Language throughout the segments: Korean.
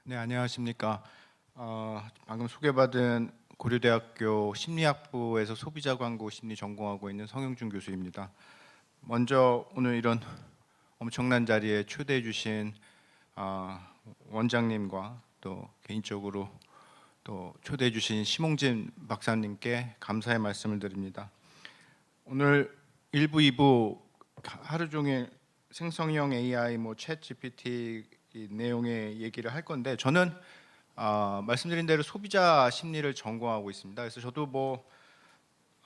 네, 안녕하십니까. 방금 소개받은 고려대학교 심리학부에서 소비자 광고 심리 전공하고 있는 성영준 교수입니다. 먼저 오늘 이런 엄청난 자리에 초대해 주신 원장님과 또 개인적으로 또 초대해 주신 심홍진 박사님께 감사의 말씀을 드립니다. 오늘 1부, 2부 하루 종일 생성형 AI, 챗 GPT 이 내용의 얘기를 할 건데, 저는 말씀드린 대로 소비자 심리를 전공하고 있습니다. 그래서 저도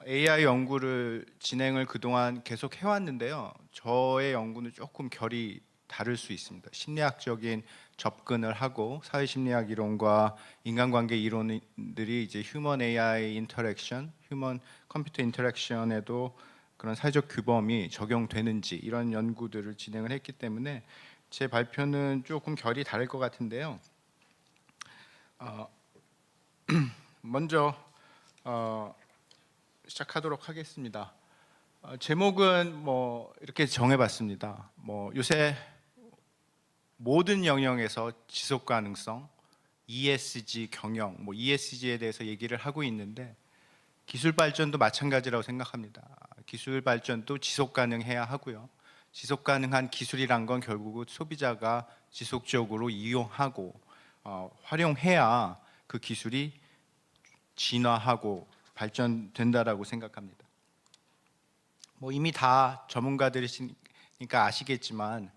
AI 연구를 진행을 그동안 계속 해왔는데요. 저의 연구는 조금 결이 다를 수 있습니다. 심리학적인 접근을 하고 사회심리학 이론과 인간관계 이론들이 이제 휴먼 AI 인터랙션, 휴먼 컴퓨터 인터랙션에도 그런 사회적 규범이 적용되는지 이런 연구들을 진행을 했기 때문에 제 발표는 조금 결이 다를 것 같은데요. 먼저 시작하도록 하겠습니다. 제목은 이렇게 정해봤습니다. 요새 모든 영역에서 지속 가능성, ESG 경영, ESG에 대해서 얘기를 하고 있는데 기술 발전도 마찬가지라고 생각합니다. 기술 발전도 지속 가능해야 하고요. 지속 가능한 기술이란 건 결국 소비자가 지속적으로 이용하고 활용해야 그 기술이 진화하고 발전된다라고 생각합니다. 이미 다 전문가들이시니까 아시겠지만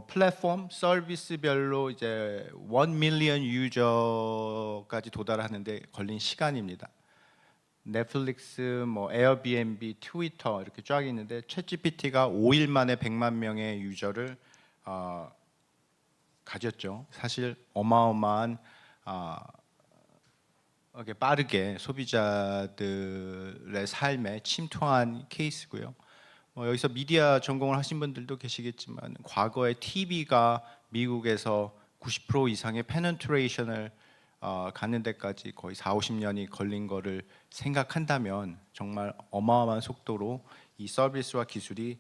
플랫폼 서비스별로 이제 1 밀리언 유저까지 도달하는데 걸린 시간입니다. 넷플릭스, 에어비앤비, 트위터 이렇게 쫙 있는데 챗GPT가 5일 만에 100만 명의 유저를 가졌죠. 사실 어마어마한 빠르게 소비자들의 삶에 침투한 케이스고요. 여기서 미디어 전공을 하신 분들도 계시겠지만 과거에 TV가 미국에서 90% 이상의 페네트레이션을 가는 데까지 거의 4, 50년이 걸린 거를 생각한다면 정말 어마어마한 속도로 이 서비스와 기술이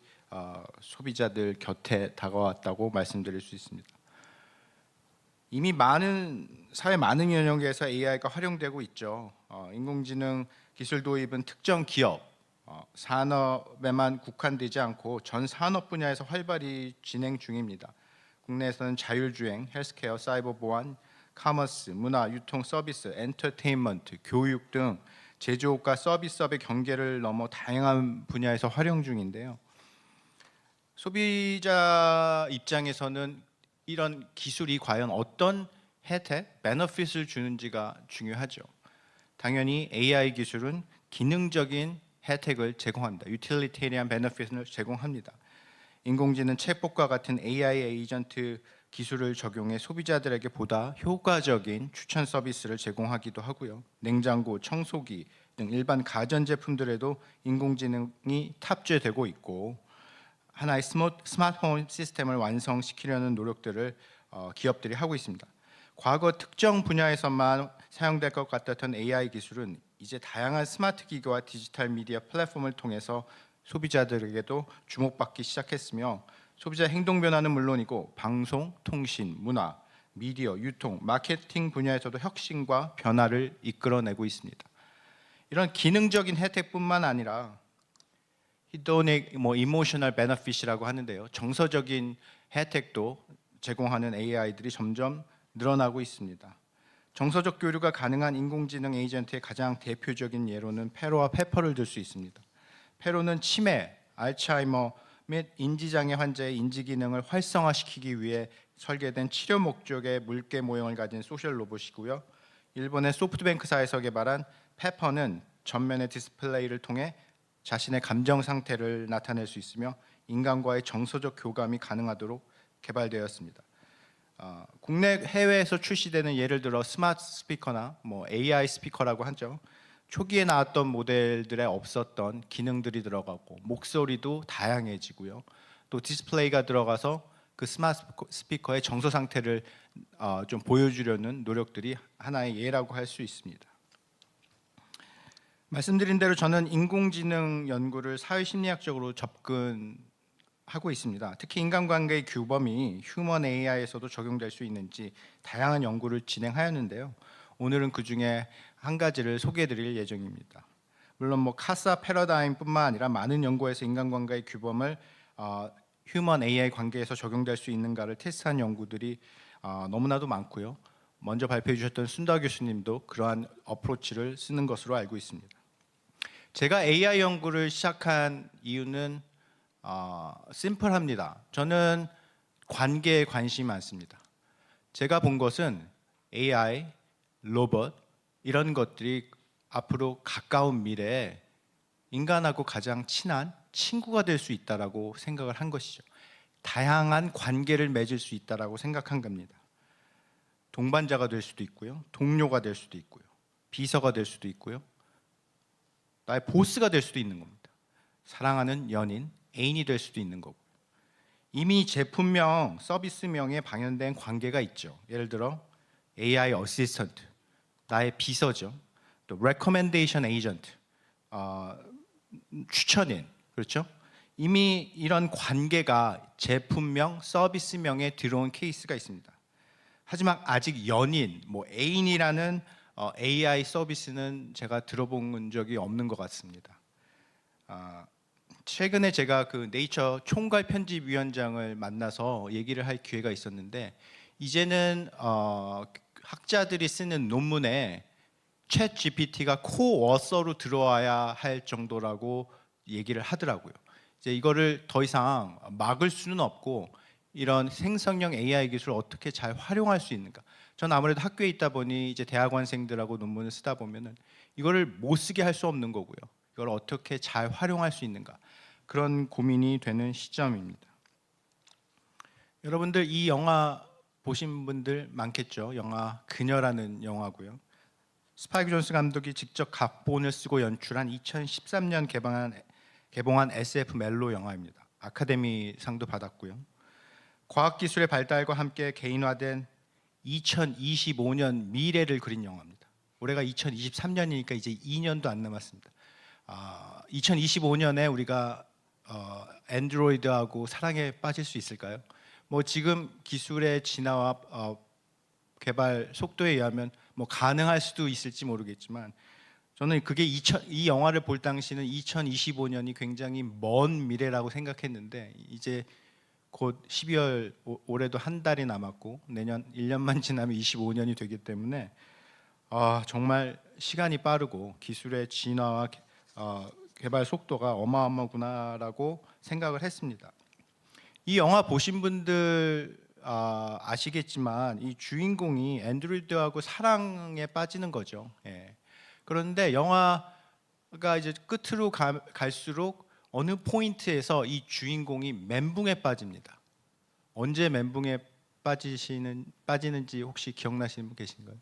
소비자들 곁에 다가왔다고 말씀드릴 수 있습니다. 이미 사회 많은 영역에서 AI가 활용되고 있죠. 인공지능 기술 도입은 특정 기업, 산업에만 국한되지 않고 전 산업 분야에서 활발히 진행 중입니다. 국내에서는 자율주행, 헬스케어, 사이버 보안, 커머스, 문화, 유통, 서비스, 엔터테인먼트, 교육 등 제조업과 서비스업의 경계를 넘어 다양한 분야에서 활용 중인데요. 소비자 입장에서는 이런 기술이 과연 어떤 혜택, 베너핏을 주는지가 중요하죠. 당연히 AI 기술은 기능적인 혜택을 제공합니다. 유틸리테리안 베너핏을 제공합니다. 인공지능 챗봇과 같은 AI 에이전트 기술을 적용해 소비자들에게 보다 효과적인 추천 서비스를 제공하기도 하고요. 냉장고, 청소기 등 일반 가전제품들에도 인공지능이 탑재되고 있고 하나의 스마트홈 시스템을 완성시키려는 노력들을 기업들이 하고 있습니다. 과거 특정 분야에서만 사용될 것 같았던 AI 기술은 이제 다양한 스마트 기기와 디지털 미디어 플랫폼을 통해서 소비자들에게도 주목받기 시작했으며 소비자 행동 변화는 물론이고 방송, 통신, 문화, 미디어, 유통, 마케팅 분야에서도 혁신과 변화를 이끌어내고 있습니다. 이런 기능적인 혜택뿐만 아니라 히도닉 이모셔널 베너핏이라고 하는데요. 정서적인 혜택도 제공하는 AI들이 점점 늘어나고 있습니다. 정서적 교류가 가능한 인공지능 에이전트의 가장 대표적인 예로는 페로와 페퍼를 들 수 있습니다. 페로는 치매, 알츠하이머 및 인지장애 환자의 인지 기능을 활성화시키기 위해 설계된 치료 목적의 물개 모형을 가진 소셜 로봇이고요. 일본의 소프트뱅크사에서 개발한 페퍼는 전면의 디스플레이를 통해 자신의 감정 상태를 나타낼 수 있으며 인간과의 정서적 교감이 가능하도록 개발되었습니다. 국내 해외에서 출시되는 예를 들어 스마트 스피커나 AI 스피커라고 하죠. 초기에 나왔던 모델들에 없었던 기능들이 들어가고 목소리도 다양해지고요. 또 디스플레이가 들어가서 그 스마트 스피커의 정서 상태를 좀 보여주려는 노력들이 하나의 예라고 할 수 있습니다. 말씀드린 대로 저는 인공지능 연구를 사회심리학적으로 접근하고 하고 있습니다. 특히 인간관계의 규범이 휴먼 AI에서도 적용될 수 있는지 다양한 연구를 진행하였는데요. 오늘은 그 중에 한 가지를 소개해드릴 예정입니다. 물론 카사 패러다임뿐만 아니라 많은 연구에서 인간관계의 규범을 휴먼 AI 관계에서 적용될 수 있는가를 테스트한 연구들이 너무나도 많고요. 먼저 발표해 주셨던 순다 교수님도 그러한 어프로치를 쓰는 것으로 알고 있습니다. 제가 AI 연구를 시작한 이유는 심플합니다. 저는 관계에 관심이 많습니다. 제가 본 것은 AI, 로봇 이런 것들이 앞으로 가까운 미래에 인간하고 가장 친한 친구가 될 수 있다라고 생각을 한 것이죠. 다양한 관계를 맺을 수 있다라고 생각한 겁니다. 동반자가 될 수도 있고요, 동료가 될 수도 있고요, 비서가 될 수도 있고요, 나의 보스가 될 수도 있는 겁니다. 사랑하는 연인, 애인이 될 수도 있는 거고요. 이미 제품명, 서비스명에 방연된 관계가 있죠. 예를 들어 AI 어시스턴트, 나의 비서죠. 또 recommendation agent, 추천인, 그렇죠? 이미 이런 관계가 제품명, 서비스명에 들어온 케이스가 있습니다. 하지만 아직 연인, 애인이라는 AI 서비스는 제가 들어본 적이 없는 것 같습니다. 최근에 제가 그 네이처 총괄 편집위원장을 만나서 얘기를 할 기회가 있었는데, 이제는 학자들이 쓰는 논문에 챗 GPT가 코어서로 들어와야 할 정도라고 얘기를 하더라고요. 이제 이거를 더 이상 막을 수는 없고, 이런 생성형 AI 기술을 어떻게 잘 활용할 수 있는가. 전 아무래도 학교에 있다 보니 이제 대학원생들하고 논문을 쓰다 보면은 이거를 못 쓰게 할 수 없는 거고요. 이걸 어떻게 잘 활용할 수 있는가. 그런 고민이 되는 시점입니다. 여러분들 이 영화 보신 분들 많겠죠. 영화 그녀라는 영화고요. 스파이크 존스 감독이 직접 각본을 쓰고 연출한 2013년 개봉한 SF 멜로 영화입니다. 아카데미 상도 받았고요. 과학기술의 발달과 함께 개인화된 2025년 미래를 그린 영화입니다. 올해가 2023년이니까 이제 2년도 안 남았습니다. 2025년에 우리가 앤드로이드하고 사랑에 빠질 수 있을까요? 지금 기술의 진화와 개발 속도에 의하면 가능할 수도 있을지 모르겠지만, 저는 그게 이 영화를 볼 당시는 2025년이 굉장히 먼 미래라고 생각했는데, 이제 곧 12월, 올해도 한 달이 남았고 내년 1년만 지나면 25년이 되기 때문에 정말 시간이 빠르고 기술의 진화와 개발 속도가 어마어마구나라고 생각을 했습니다. 이 영화 보신 분들 아시겠지만 이 주인공이 앤드로이드하고 사랑에 빠지는 거죠. 그런데 영화가 이제 끝으로 갈수록 어느 포인트에서 이 주인공이 멘붕에 빠집니다. 언제 멘붕에 빠지는지 혹시 기억나시는 분 계신가요?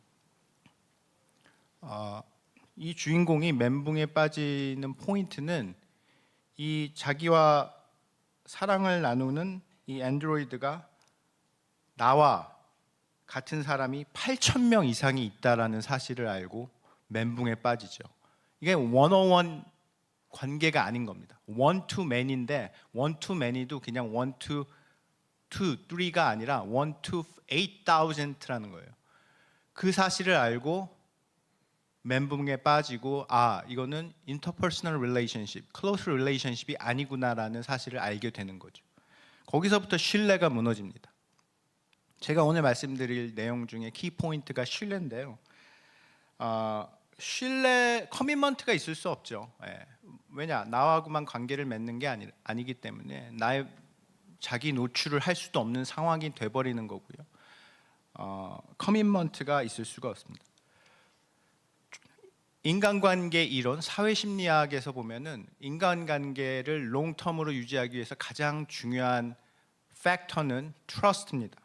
이 주인공이 멘붕에 빠지는 포인트는 이 자기와 사랑을 나누는 이 앤드로이드가 나와 같은 사람이 8,000명 이상이 있다라는 사실을 알고 멘붕에 빠지죠. 이게 one-on-one 관계가 아닌 겁니다. one to many인데 one to many도 그냥 one to two, three가 아니라 one to 8,000라는 거예요. 그 사실을 알고 멘붕에 빠지고 이거는 interpersonal relationship, close relationship이 아니구나라는 사실을 알게 되는 거죠. 거기서부터 신뢰가 무너집니다. 제가 오늘 말씀드릴 내용 중에 키 포인트가 신뢰인데요. 신뢰, 커미먼트가 있을 수 없죠. 왜냐, 나하고만 관계를 맺는 게 아니기 때문에 나의 자기 노출을 할 수도 없는 상황이 돼버리는 거고요. 커미먼트가 있을 수가 없습니다. 인간관계 이론, 사회심리학에서 보면은 인간관계를 롱텀으로 유지하기 위해서 가장 중요한 팩터는 트러스트입니다.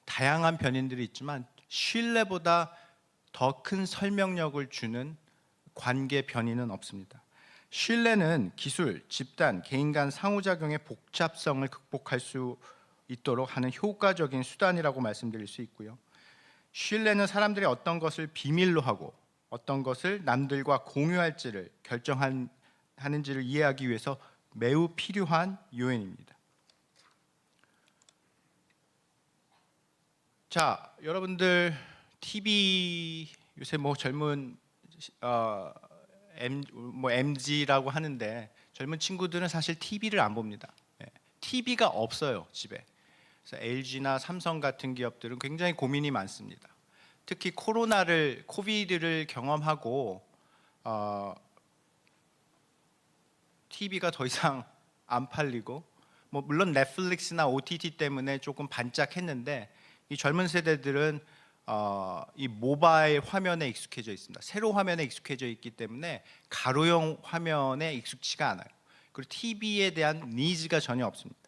다양한 변인들이 있지만 신뢰보다 더 큰 설명력을 주는 관계 변이는 없습니다. 신뢰는 기술, 집단, 개인 간 상호작용의 복잡성을 극복할 수 있도록 하는 효과적인 수단이라고 말씀드릴 수 있고요. 신뢰는 사람들이 어떤 것을 비밀로 하고 어떤 것을 남들과 공유할지를 결정하는지를 이해하기 위해서 매우 필요한 요인입니다. 자, 여러분들 TV 요새 뭐 젊은 MZ라고 하는데 젊은 친구들은 사실 TV를 안 봅니다. TV가 없어요, 집에. 그래서 LG나 삼성 같은 기업들은 굉장히 고민이 많습니다. 특히 코비드를 경험하고 TV가 더 이상 안 팔리고, 뭐 물론 넷플릭스나 OTT 때문에 조금 반짝했는데 이 젊은 세대들은 이 모바일 화면에 익숙해져 있습니다. 세로 화면에 익숙해져 있기 때문에 가로형 화면에 익숙치가 않아요. 그리고 TV에 대한 니즈가 전혀 없습니다.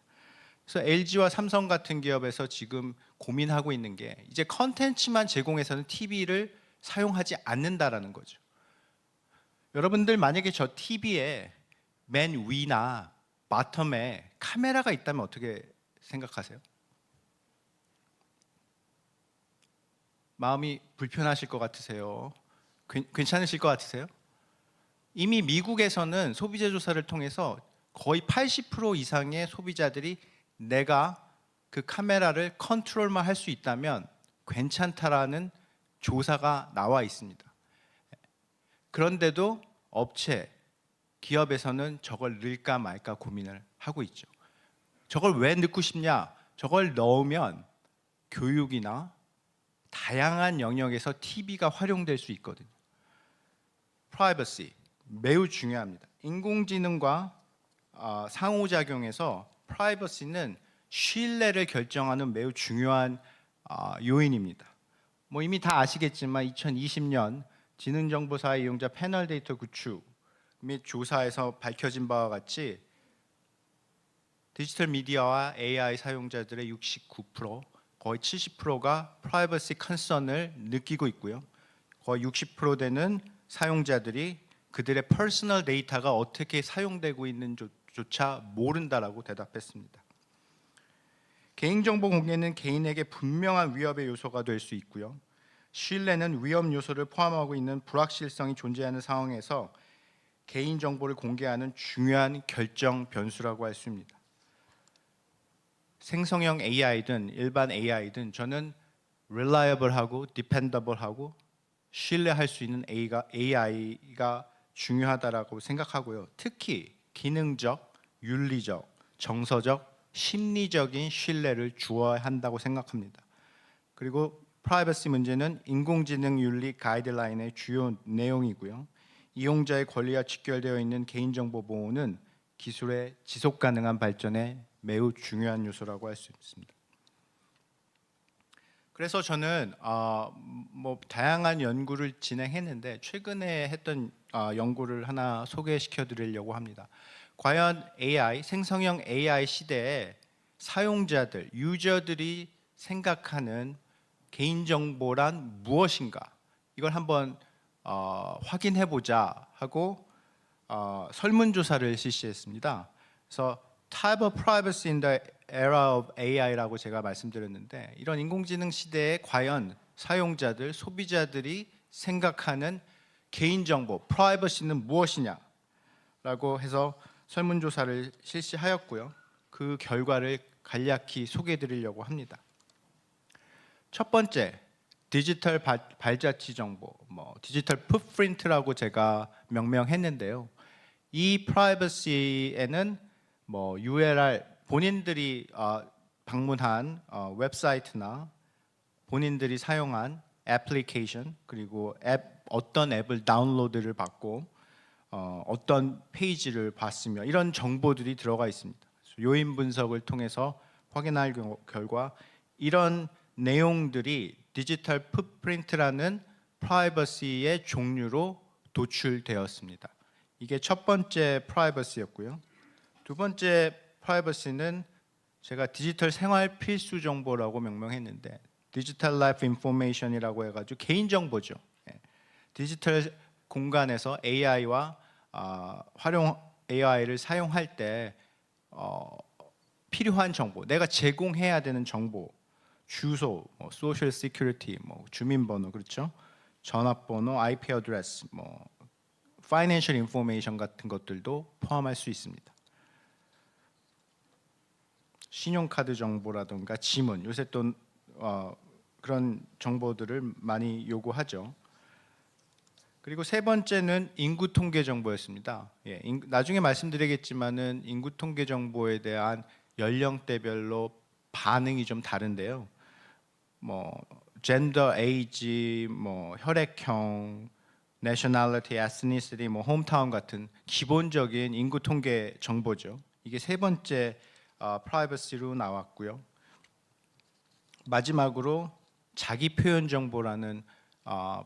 그래서 LG와 삼성 같은 기업에서 지금 고민하고 있는 게 이제 컨텐츠만 제공해서는 TV를 사용하지 않는다라는 거죠. 여러분들 만약에 저 TV에 맨 위나 바텀에 카메라가 있다면 어떻게 생각하세요? 마음이 불편하실 것 같으세요? 괜찮으실 것 같으세요? 이미 미국에서는 소비자 조사를 통해서 거의 80% 이상의 소비자들이 내가 그 카메라를 컨트롤만 할 수 있다면 괜찮다라는 조사가 나와 있습니다. 그런데도 업체, 기업에서는 저걸 넣을까 말까 고민을 하고 있죠. 저걸 왜 넣고 싶냐? 저걸 넣으면 교육이나 다양한 영역에서 TV가 활용될 수 있거든요. 프라이버시 매우 중요합니다. 인공지능과 상호작용에서 프라이버시는 신뢰를 결정하는 매우 중요한 요인입니다. 뭐 이미 다 아시겠지만 2020년 지능정보사 이용자 패널 데이터 구축 및 조사에서 밝혀진 바와 같이 디지털 미디어와 AI 사용자들의 69%, 거의 70%가 프라이버시 컨선을 느끼고 있고요. 거의 60% 되는 사용자들이 그들의 퍼스널 데이터가 어떻게 사용되고 있는지조차 모른다라고 대답했습니다. 개인정보 공개는 개인에게 분명한 위협의 요소가 될 수 있고요. 신뢰는 위험 요소를 포함하고 있는 불확실성이 존재하는 상황에서 개인정보를 공개하는 중요한 결정 변수라고 할 수 있습니다. 생성형 AI든 일반 AI든 저는 reliable하고 dependable하고 신뢰할 수 있는 AI가 중요하다라고 생각하고요. 특히 기능적, 윤리적, 정서적, 심리적인 신뢰를 주어야 한다고 생각합니다. 그리고 프라이버시 문제는 인공지능 윤리 가이드라인의 주요 내용이고요. 이용자의 권리와 직결되어 있는 개인정보 보호는 기술의 지속 가능한 발전에 매우 중요한 요소라고 할 수 있습니다. 그래서 저는 뭐 다양한 연구를 진행했는데 최근에 했던 연구를 하나 소개시켜 드리려고 합니다. 과연 AI, 생성형 AI 시대에 사용자들, 유저들이 생각하는 개인정보란 무엇인가? 이걸 한번 확인해 보자 하고 설문조사를 실시했습니다. 그래서 Type of Privacy in the Era of AI라고 제가 말씀드렸는데 이런 인공지능 시대에 과연 사용자들, 소비자들이 생각하는 개인정보, 프라이버시는 무엇이냐라고 해서 설문조사를 실시하였고요. 그 결과를 간략히 소개해 드리려고 합니다. 첫 번째, 디지털 발자취 정보, 디지털 풋프린트라고 제가 명명했는데요. 이 프라이버시에는 URL 본인들이 방문한 웹사이트나 본인들이 사용한 애플리케이션 그리고 어떤 앱을 다운로드를 받고 어떤 페이지를 봤으며 이런 정보들이 들어가 있습니다. 요인 분석을 통해서 확인할 결과 이런 내용들이 디지털 풋프린트라는 프라이버시의 종류로 도출되었습니다. 이게 첫 번째 프라이버시였고요. 두 번째 프라이버시는 제가 디지털 생활 필수 정보라고 명명했는데 디지털 라이프 인포메이션이라고 해가지고 개인 정보죠. 디지털 공간에서 AI와 AI를 사용할 때 필요한 정보, 내가 제공해야 되는 정보, 주소, 소셜 시큐리티, 주민번호 그렇죠? 전화번호, IP 어드레스, 파이낸셜 인포메이션 같은 것들도 포함할 수 있습니다. 신용카드 정보라든가 지문, 요새 또 그런 정보들을 많이 요구하죠. 그리고 세 번째는 인구 통계 정보였습니다. 예, 나중에 말씀드리겠지만은 인구 통계 정보에 대한 연령대별로 반응이 좀 다른데요. 뭐 젠더, 에이지, 뭐 혈액형, nationality, ethnicity, 뭐 홈타운 같은 기본적인 인구 통계 정보죠. 이게 세 번째 프라이버시로 나왔고요. 마지막으로 자기 표현 정보라는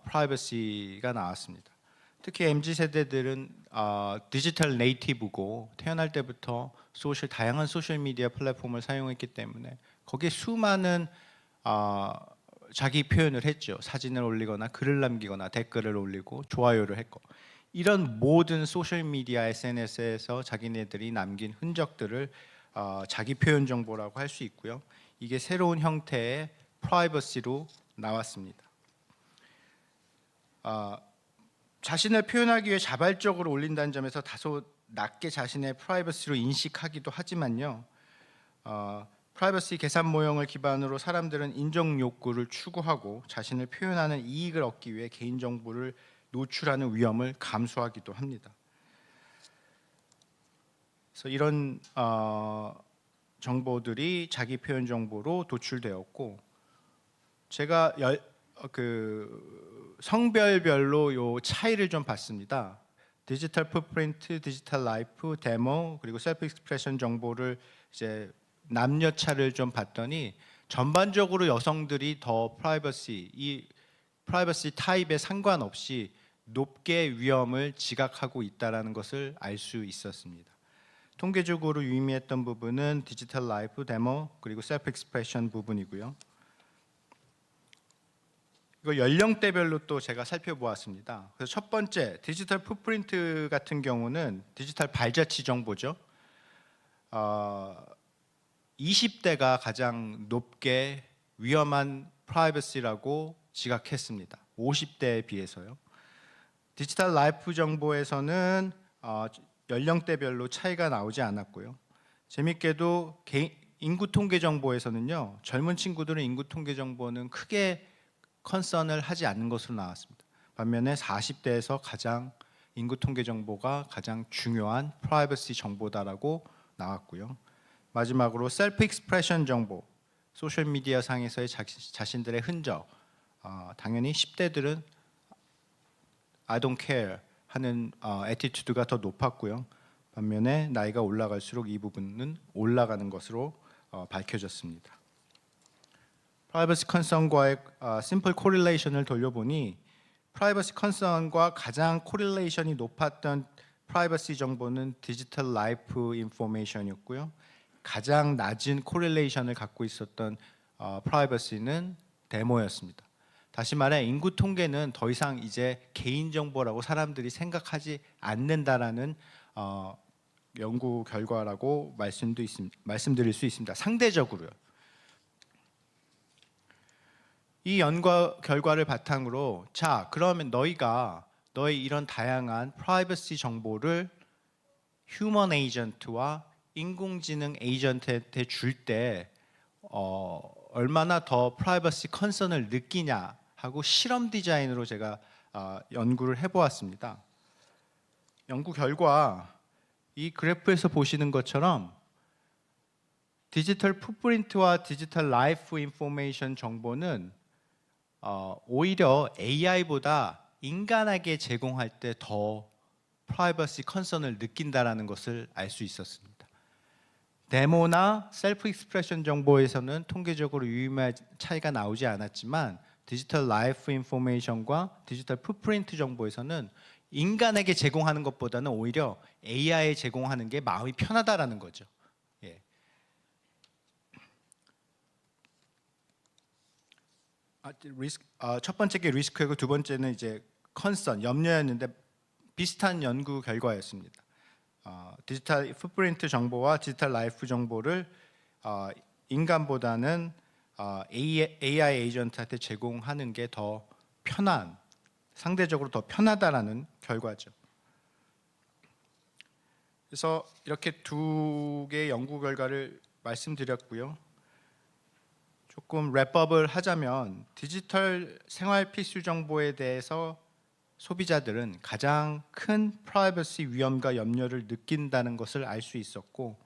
프라이버시가 나왔습니다. 특히 MZ 세대들은 디지털 네이티브고 태어날 때부터 다양한 소셜 미디어 플랫폼을 사용했기 때문에 거기에 수많은 자기 표현을 했죠. 사진을 올리거나 글을 남기거나 댓글을 올리고 좋아요를 했고, 이런 모든 소셜 미디어 SNS에서 자기네들이 남긴 흔적들을 자기 표현 정보라고 할 수 있고요. 이게 새로운 형태의 프라이버시로 나왔습니다. 자신을 표현하기 위해 자발적으로 올린다는 점에서 다소 낮게 자신의 프라이버시로 인식하기도 하지만요. 프라이버시 계산 모형을 기반으로 사람들은 인정 욕구를 추구하고 자신을 표현하는 이익을 얻기 위해 개인 정보를 노출하는 위험을 감수하기도 합니다. 그래서 이런 정보들이 자기 표현 정보로 도출되었고, 제가 성별별로 요 차이를 좀 봤습니다. 디지털 풋프린트, 디지털 라이프, 데모, 그리고 셀프 익스프레션 정보를 이제 남녀 차를 좀 봤더니 전반적으로 여성들이 더 이 프라이버시 타입에 상관없이 높게 위험을 지각하고 있다는 것을 알 수 있었습니다. 통계적으로 유의미했던 부분은 디지털 라이프, 데모, 그리고 셀프 익스프레션 부분이고요. 이거 연령대별로 또 제가 살펴보았습니다. 그래서 첫 번째, 디지털 풋프린트 같은 경우는 디지털 발자취 정보죠. 20대가 가장 높게 위험한 프라이버시라고 지각했습니다. 50대에 비해서요. 디지털 라이프 정보에서는 연령대별로 차이가 나오지 않았고요. 재밌게도 인구 통계 정보에서는요, 젊은 친구들은 인구 통계 정보는 크게 컨선을 하지 않는 것으로 나왔습니다. 반면에 40대에서 가장 인구 통계 정보가 가장 중요한 프라이버시 정보다라고 나왔고요. 마지막으로 셀프 익스프레션 정보, 소셜 미디어 상에서의 자신들의 흔적, 당연히 10대들은 I don't care 하는 애티튜드가 더 높았고요. 반면에 나이가 올라갈수록 이 부분은 올라가는 것으로 밝혀졌습니다. 프라이버시 컨선과의 심플 코릴레이션을 돌려보니 프라이버시 컨선과 가장 코릴레이션이 높았던 프라이버시 정보는 디지털 라이프 인포메이션이었고요. 가장 낮은 코릴레이션을 갖고 있었던 프라이버시는 데모였습니다. 다시 말해 인구 통계는 더 이상 이제 개인 정보라고 사람들이 생각하지 않는다라는 연구 결과라고 말씀드릴 수 있습니다. 상대적으로요. 이 연구 결과를 바탕으로 자, 그러면 너의 이런 다양한 프라이버시 정보를 휴먼 에이전트와 인공지능 에이전트한테 줄 때 얼마나 더 프라이버시 컨선을 느끼냐 하고 실험 디자인으로 제가 연구를 해보았습니다. 연구 결과 이 그래프에서 보시는 것처럼 디지털 풋프린트와 디지털 라이프 인포메이션 정보는 오히려 AI보다 인간에게 제공할 때 더 프라이버시 컨선을 느낀다라는 것을 알 수 있었습니다. 데모나 셀프 익스프레션 정보에서는 통계적으로 유의미한 차이가 나오지 않았지만 디지털 라이프 인포메이션과 디지털 풋프린트 정보에서는 인간에게 제공하는 것보다는 오히려 AI에 제공하는 게 마음이 편하다라는 거죠. 예. 첫 번째 게 리스크이고 두 번째는 이제 컨선, 염려였는데 비슷한 연구 결과였습니다. 디지털 풋프린트 정보와 디지털 라이프 정보를 인간보다는 AI 에이전트한테 제공하는 게 더 상대적으로 더 편하다라는 결과죠. 그래서 이렇게 두 개의 연구 결과를 말씀드렸고요. 조금 랩업을 하자면 디지털 생활 필수 정보에 대해서 소비자들은 가장 큰 프라이버시 위험과 염려를 느낀다는 것을 알 수 있었고,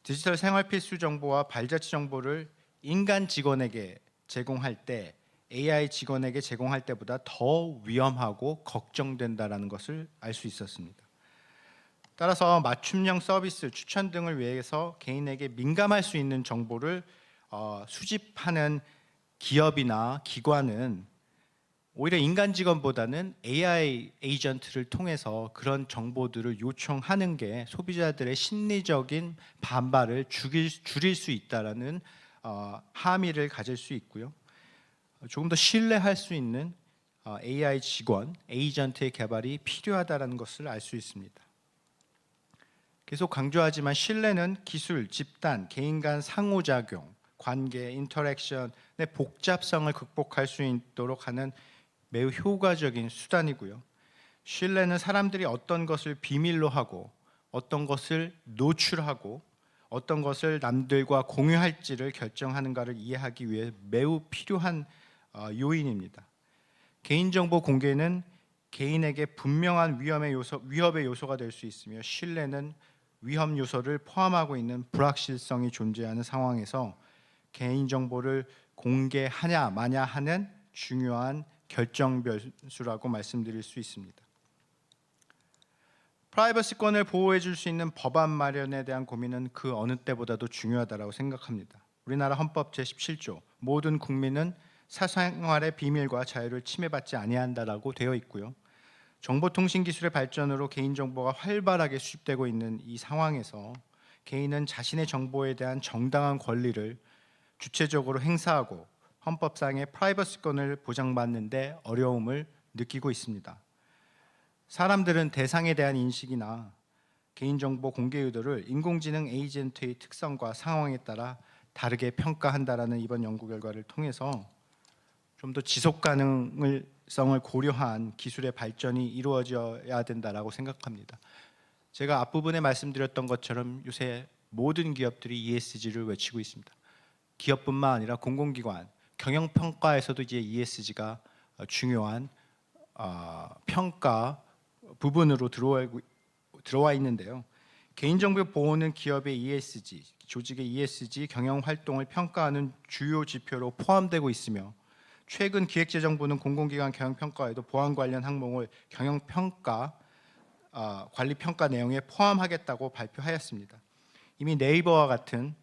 디지털 생활 필수 정보와 발자취 정보를 인간 직원에게 제공할 때 AI 직원에게 제공할 때보다 더 위험하고 걱정된다는 것을 알 수 있었습니다. 따라서 맞춤형 서비스, 추천 등을 위해서 개인에게 민감할 수 있는 정보를 수집하는 기업이나 기관은 오히려 인간 직원보다는 AI 에이전트를 통해서 그런 정보들을 요청하는 게 소비자들의 심리적인 반발을 줄일 수 있다라는 함의를 가질 수 있고요. 조금 더 신뢰할 수 있는 AI 직원, 에이전트의 개발이 필요하다는 것을 알 수 있습니다. 계속 강조하지만 신뢰는 기술, 집단, 개인 간 상호작용, 관계, 인터랙션의 복잡성을 극복할 수 있도록 하는 매우 효과적인 수단이고요. 신뢰는 사람들이 어떤 것을 비밀로 하고 어떤 것을 노출하고 어떤 것을 남들과 공유할지를 결정하는가를 이해하기 위해 매우 필요한 요인입니다. 개인정보 공개는 개인에게 분명한 위협의 요소가 될 수 있으며, 신뢰는 위험 요소를 포함하고 있는 불확실성이 존재하는 상황에서 개인정보를 공개하냐 마냐 하는 중요한 결정 변수라고 말씀드릴 수 있습니다. 프라이버시권을 보호해 줄 수 있는 법안 마련에 대한 고민은 그 어느 때보다도 중요하다고 생각합니다. 우리나라 헌법 제17조 모든 국민은 사생활의 비밀과 자유를 침해받지 아니한다라고 되어 있고요. 정보통신기술의 발전으로 개인정보가 활발하게 수집되고 있는 이 상황에서 개인은 자신의 정보에 대한 정당한 권리를 주체적으로 행사하고 헌법상의 프라이버시권을 보장받는 데 어려움을 느끼고 있습니다. 사람들은 대상에 대한 인식이나 개인정보 공개 의도를 인공지능 에이전트의 특성과 상황에 따라 다르게 평가한다라는 이번 연구 결과를 통해서 좀 더 지속 가능성을 고려한 기술의 발전이 이루어져야 된다라고 생각합니다. 제가 앞부분에 말씀드렸던 것처럼 요새 모든 기업들이 ESG를 외치고 있습니다. 기업뿐만 아니라 공공기관, 경영평가에서도 이제 ESG가 중요한 평가 부분으로 들어와 있는데요. 개인정보 보호는 기업의 ESG, 조직의 ESG 경영활동을 평가하는 주요 지표로 포함되고 있으며, 최근 기획재정부는 공공기관 경영평가에도 보안 관련 항목을 경영평가 관리평가 내용에 포함하겠다고 발표하였습니다. 이미 네이버와 같은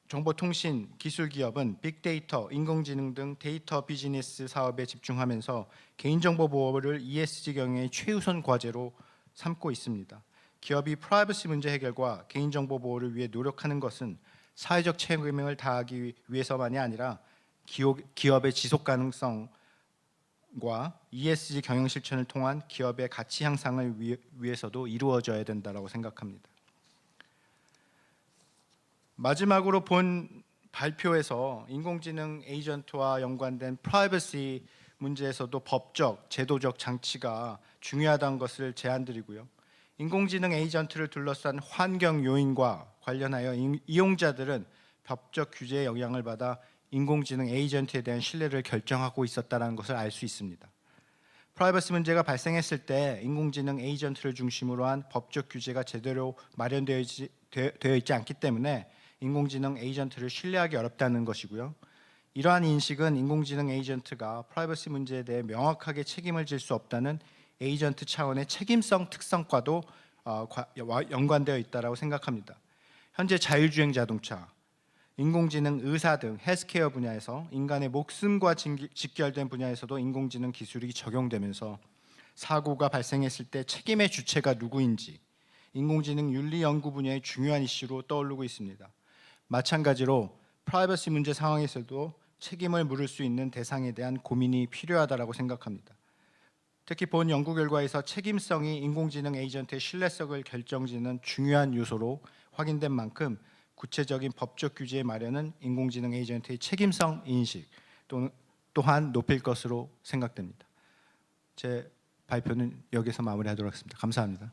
정보통신 기술 기업은 빅데이터, 인공지능 등 데이터 비즈니스 사업에 집중하면서 개인정보 보호를 ESG 경영의 최우선 과제로 삼고 있습니다. 기업이 프라이버시 문제 해결과 개인정보 보호를 위해 노력하는 것은 사회적 책임을 다하기 위해서만이 아니라 기업의 지속 가능성과 ESG 경영 실천을 통한 기업의 가치 향상을 위해서도 이루어져야 된다고 생각합니다. 마지막으로 본 발표에서 인공지능 에이전트와 연관된 프라이버시 문제에서도 법적, 제도적 장치가 중요하다는 것을 제안드리고요. 인공지능 에이전트를 둘러싼 환경 요인과 관련하여 이용자들은 법적 규제의 영향을 받아 인공지능 에이전트에 대한 신뢰를 결정하고 있었다는 것을 알 수 있습니다. 프라이버시 문제가 발생했을 때 인공지능 에이전트를 중심으로 한 법적 규제가 제대로 마련되어 있지 않기 때문에 인공지능 에이전트를 신뢰하기 어렵다는 것이고요. 이러한 인식은 인공지능 에이전트가 프라이버시 문제에 대해 명확하게 책임을 질 수 없다는 에이전트 차원의 책임성 특성과도 연관되어 있다고 생각합니다. 현재 자율주행 자동차, 인공지능 의사 등 헬스케어 분야에서 인간의 목숨과 직결된 분야에서도 인공지능 기술이 적용되면서 사고가 발생했을 때 책임의 주체가 누구인지 인공지능 윤리 연구 분야의 중요한 이슈로 떠오르고 있습니다. 마찬가지로 프라이버시 문제 상황에서도 책임을 물을 수 있는 대상에 대한 고민이 필요하다고 생각합니다. 특히 본 연구 결과에서 책임성이 인공지능 에이전트의 신뢰성을 결정짓는 중요한 요소로 확인된 만큼 구체적인 법적 규제의 마련은 인공지능 에이전트의 책임성 인식 또한 높일 것으로 생각됩니다. 제 발표는 여기서 마무리하도록 하겠습니다. 감사합니다.